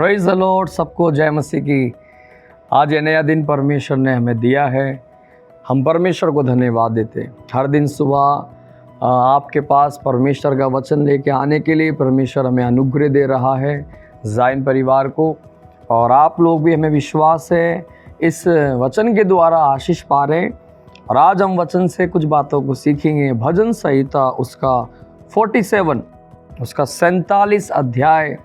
Praise the Lord. सबको जय मसीह की। आज ये नया दिन परमेश्वर ने हमें दिया है, हम परमेश्वर को धन्यवाद देते हैं। हर दिन सुबह आपके पास परमेश्वर का वचन लेके आने के लिए परमेश्वर हमें अनुग्रह दे रहा है, ज़ायन परिवार को। और आप लोग भी, हमें विश्वास है, इस वचन के द्वारा आशीष पा रहे हैं। और आज हम वचन से कुछ बातों को सीखेंगे। भजन संहिता उसका 47, उसका 47 अध्याय,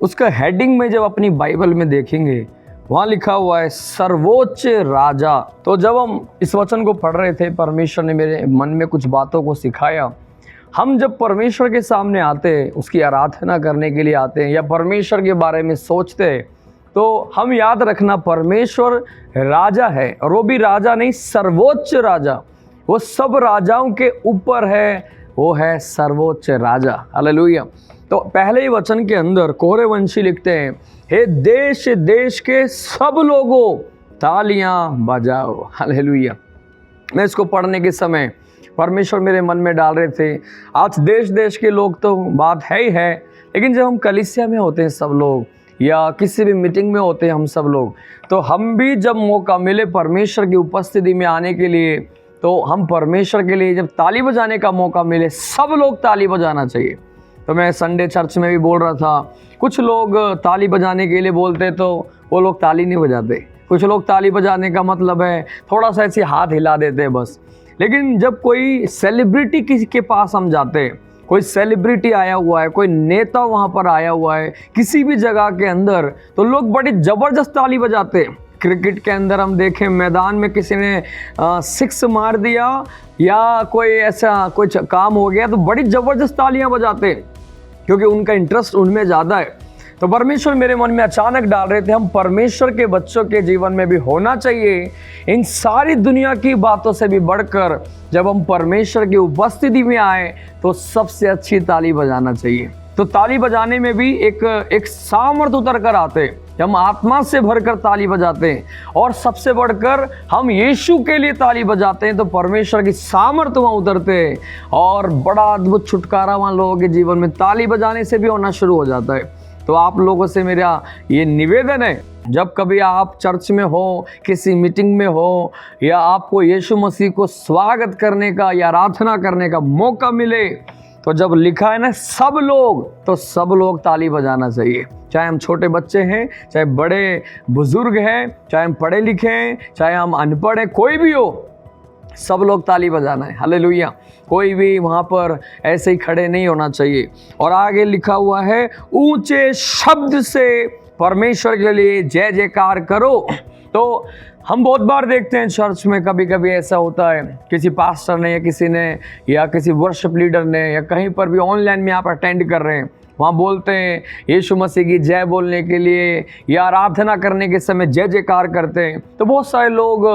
उसका हेडिंग में जब अपनी बाइबल में देखेंगे, वहाँ लिखा हुआ है सर्वोच्च राजा। तो जब हम इस वचन को पढ़ रहे थे, परमेश्वर ने मेरे मन में कुछ बातों को सिखाया। हम जब परमेश्वर के सामने आते हैं, उसकी आराधना करने के लिए आते हैं या परमेश्वर के बारे में सोचते हैं, तो हम याद रखना परमेश्वर राजा है। और वो भी राजा नहीं, सर्वोच्च राजा। वो सब राजाओं के ऊपर है, वो है सर्वोच्च राजा। हालेलुया। तो पहले ही वचन के अंदर कोरहवंशी लिखते हैं, हे देश देश के सब लोगों तालियां बजाओ। हालेलुया। मैं इसको पढ़ने के समय परमेश्वर मेरे मन में डाल रहे थे, आज देश देश के लोग तो बात है ही है, लेकिन जब हम कलीसिया में होते हैं सब लोग, या किसी भी मीटिंग में होते हैं हम सब लोग, तो हम भी जब मौका मिले परमेश्वर की उपस्थिति में आने के लिए, तो हम परमेश्वर के लिए जब ताली बजाने का मौका मिले, सब लोग ताली बजाना चाहिए। तो मैं संडे चर्च में भी बोल रहा था, कुछ लोग ताली बजाने के लिए बोलते तो वो लोग ताली नहीं बजाते। कुछ लोग ताली बजाने का मतलब है थोड़ा सा ऐसे हाथ हिला देते बस। लेकिन जब कोई सेलिब्रिटी किसी के पास हम जाते हैं, कोई सेलिब्रिटी आया हुआ है, कोई नेता वहाँ पर आया हुआ है किसी भी जगह के अंदर, तो लोग बड़ी ज़बरदस्त ताली बजाते हैं। क्रिकेट के अंदर हम देखें, मैदान में किसी ने 6 मार दिया या कोई ऐसा कुछ काम हो गया, तो बड़ी ज़बरदस्त तालियां बजाते हैं, क्योंकि उनका इंटरेस्ट उनमें ज़्यादा है। तो परमेश्वर मेरे मन में अचानक डाल रहे थे, हम परमेश्वर के बच्चों के जीवन में भी होना चाहिए, इन सारी दुनिया की बातों से भी बढ़कर जब हम परमेश्वर की उपस्थिति में आए तो सबसे अच्छी ताली बजाना चाहिए। तो ताली बजाने में भी एक सामर्थ्य उतर कर आते हैं, हम आत्मा से भरकर ताली बजाते हैं, और सबसे बढ़कर हम यीशु के लिए ताली बजाते हैं, तो परमेश्वर की सामर्थ्य वहाँ उतरते हैं और बड़ा अद्भुत छुटकारा वहाँ लोगों के जीवन में ताली बजाने से भी होना शुरू हो जाता है। तो आप लोगों से मेरा ये निवेदन है, जब कभी आप चर्च में हो, किसी मीटिंग में हो, या आपको यीशु मसीह को स्वागत करने का या आराधना करने का मौका मिले, तो जब लिखा है ना सब लोग, तो सब लोग ताली बजाना चाहिए। चाहे हम छोटे बच्चे हैं, चाहे बड़े बुजुर्ग हैं, चाहे हम पढ़े लिखे हैं, चाहे हम अनपढ़ हैं, कोई भी हो, सब लोग ताली बजाना है। हालेलुया। कोई भी वहाँ पर ऐसे ही खड़े नहीं होना चाहिए। और आगे लिखा हुआ है, ऊंचे शब्द से परमेश्वर के लिए जय जयकार करो। तो हम बहुत बार देखते हैं चर्च में, कभी कभी ऐसा होता है, किसी पास्टर ने या किसी ने या किसी वर्शिप लीडर ने या कहीं पर भी ऑनलाइन में आप अटेंड कर रहे हैं, वहाँ बोलते हैं यीशु मसीह की जय बोलने के लिए या आराधना करने के समय जय जयकार करते हैं। तो बहुत सारे लोग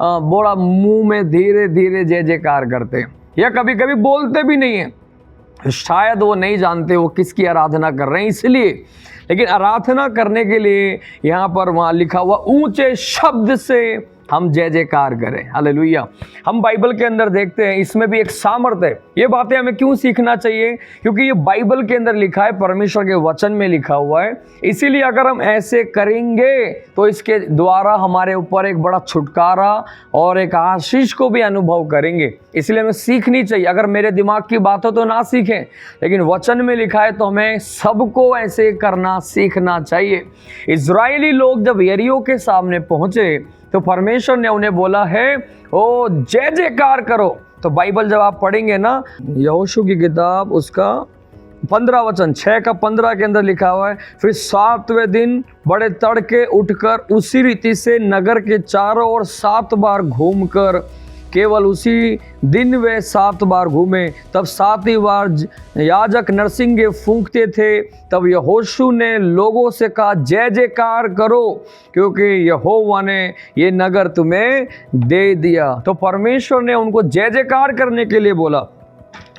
बड़ा मुंह में धीरे धीरे जय जयकार करते हैं, या कभी कभी बोलते भी नहीं हैं। शायद वो नहीं जानते वो किसकी आराधना कर रहे हैं, इसलिए। लेकिन आराधना करने के लिए यहाँ पर वहाँ लिखा हुआ ऊंचे शब्द से हम जय जयकार करें। हालेलुया। हम बाइबल के अंदर देखते हैं, इसमें भी एक सामर्थ्य है। ये बातें हमें क्यों सीखना चाहिए? क्योंकि ये बाइबल के अंदर लिखा है, परमेश्वर के वचन में लिखा हुआ है। इसीलिए अगर हम ऐसे करेंगे तो इसके द्वारा हमारे ऊपर एक बड़ा छुटकारा और एक आशीष को भी अनुभव करेंगे। इसलिए हमें सीखनी चाहिए। अगर मेरे दिमाग की बात हो तो ना सीखें, लेकिन वचन में लिखा है तो हमें सबको ऐसे करना सीखना चाहिए। इजरायली लोग जब यरीहो के सामने पहुंचे तो परमेश्वर ने उन्हें बोला है, ओ जय जयकार करो। तो बाइबल जब आप पढ़ेंगे ना, यहोशू की किताब उसका 15 वचन 6 का 15 के अंदर लिखा हुआ है, फिर 7वें दिन बड़े तड़के उठकर उसी रीति से नगर के चारों ओर 7 बार घूमकर, केवल उसी दिन वे 7 बार घूमे, तब 7वीं बार याजक नरसिंगे फूंकते थे। तब यहोशू ने लोगों से कहा, जय जयकार करो, क्योंकि यहोवा ने ये नगर तुम्हें दे दिया। तो परमेश्वर ने उनको जय जयकार करने के लिए बोला।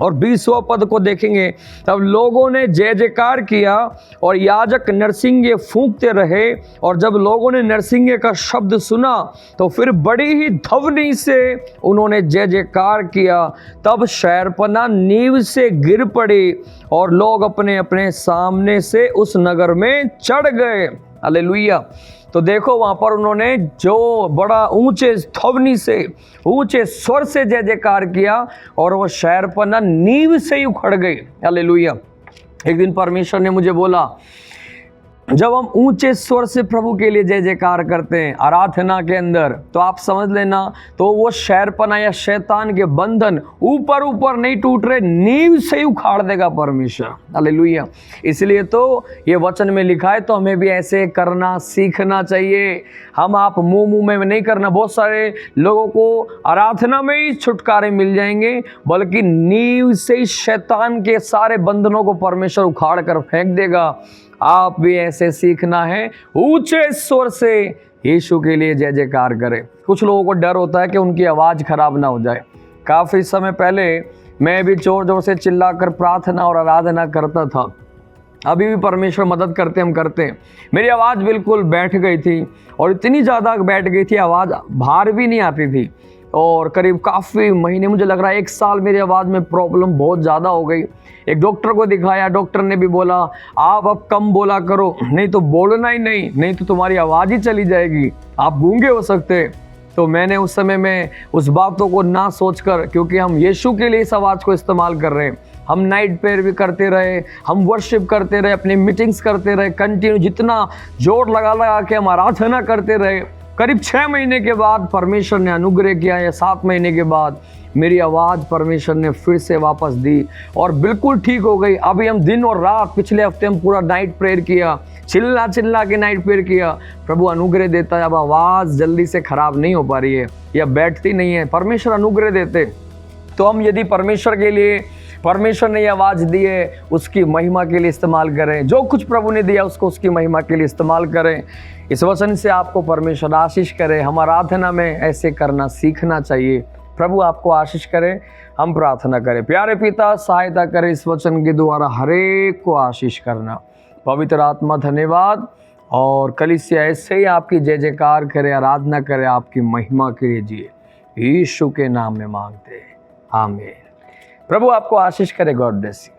और 20वां पद को देखेंगे, तब लोगों ने जय जयकार किया और याजक नरसिंगे फूंकते रहे, और जब लोगों ने नरसिंगे का शब्द सुना तो फिर बड़ी ही ध्वनि से उन्होंने जय जयकार किया। तब शहरपनाह नींव से गिर पड़ी और लोग अपने अपने सामने से उस नगर में चढ़ गए। हालेलुया। तो देखो वहाँ पर उन्होंने जो बड़ा ऊंचे ध्वनि से, ऊंचे स्वर से जय जयकार किया और वो शहरपनाह नींव से ही उखड़ गई। हालेलुया। एक दिन परमेश्वर ने मुझे बोला, जब हम ऊंचे स्वर से प्रभु के लिए जय जयकार करते हैं आराधना के अंदर, तो आप समझ लेना, तो वो शहरपनाह या शैतान के बंधन ऊपर ऊपर नहीं टूट रहे, नींव से ही उखाड़ देगा परमेश्वर। हालेलुया। इसलिए तो ये वचन में लिखा है, तो हमें भी ऐसे करना सीखना चाहिए। हम आप मुंह में नहीं करना। बहुत सारे लोगों को आराधना में ही छुटकारे मिल जाएंगे, बल्कि नींव से ही शैतान के सारे बंधनों को परमेश्वर उखाड़ कर फेंक देगा। आप भी ऐसे सीखना है, ऊंचे स्वर से यीशु के लिए जय जयकार करें। कुछ लोगों को डर होता है कि उनकी आवाज़ खराब ना हो जाए। काफ़ी समय पहले मैं भी जोर जोर से चिल्लाकर प्रार्थना और आराधना करता था। अभी भी परमेश्वर मदद करते हम करते हैं। मेरी आवाज़ बिल्कुल बैठ गई थी, और इतनी ज़्यादा बैठ गई थी, आवाज़ बाहर भी नहीं आती थी। और करीब काफ़ी महीने, मुझे लग रहा है 1 साल, मेरी आवाज़ में प्रॉब्लम बहुत ज़्यादा हो गई। एक डॉक्टर को दिखाया, डॉक्टर ने भी बोला आप अब कम बोला करो, नहीं तो बोलना ही नहीं तो तुम्हारी आवाज़ ही चली जाएगी, आप गूंगे हो सकते। तो मैंने उस समय में उस बातों को ना सोचकर, क्योंकि हम यीशु के लिए इस आवाज़ को इस्तेमाल कर रहे हैं, हम नाइट प्रेयर भी करते रहे, हम वर्शिप करते रहे, अपनी मीटिंग्स करते रहे, कंटिन्यू जितना जोर लगा लगा के हम आराधना करते रहे। करीब 6 महीने के बाद परमेश्वर ने अनुग्रह किया, या 7 महीने के बाद मेरी आवाज़ परमेश्वर ने फिर से वापस दी और बिल्कुल ठीक हो गई। अभी हम दिन और रात, पिछले हफ्ते हम पूरा नाइट प्रेयर किया, चिल्ला के नाइट प्रेयर किया। प्रभु अनुग्रह देता है। अब आवाज़ जल्दी से ख़राब नहीं हो पा रही है या बैठती नहीं है, परमेश्वर अनुग्रह देते। तो हम यदि परमेश्वर के लिए, परमेश्वर ने आवाज़ दी है, उसकी महिमा के लिए इस्तेमाल करें। जो कुछ प्रभु ने दिया उसको उसकी महिमा के लिए इस्तेमाल करें। इस वचन से आपको परमेश्वर आशीष करे। हम आराधना में ऐसे करना सीखना चाहिए। प्रभु आपको आशीष करे। हम प्रार्थना करें। प्यारे पिता, सहायता करें इस वचन के द्वारा हरेक को आशीष करना। पवित्र आत्मा धन्यवाद। और कलीसिया ऐसे ही आपकी जय जयकार करे, आराधना करे, आपकी महिमा के लिए जिए। यीशु के नाम में मांगते हैं, आमीन। प्रभु आपको आशीष करे। God bless you.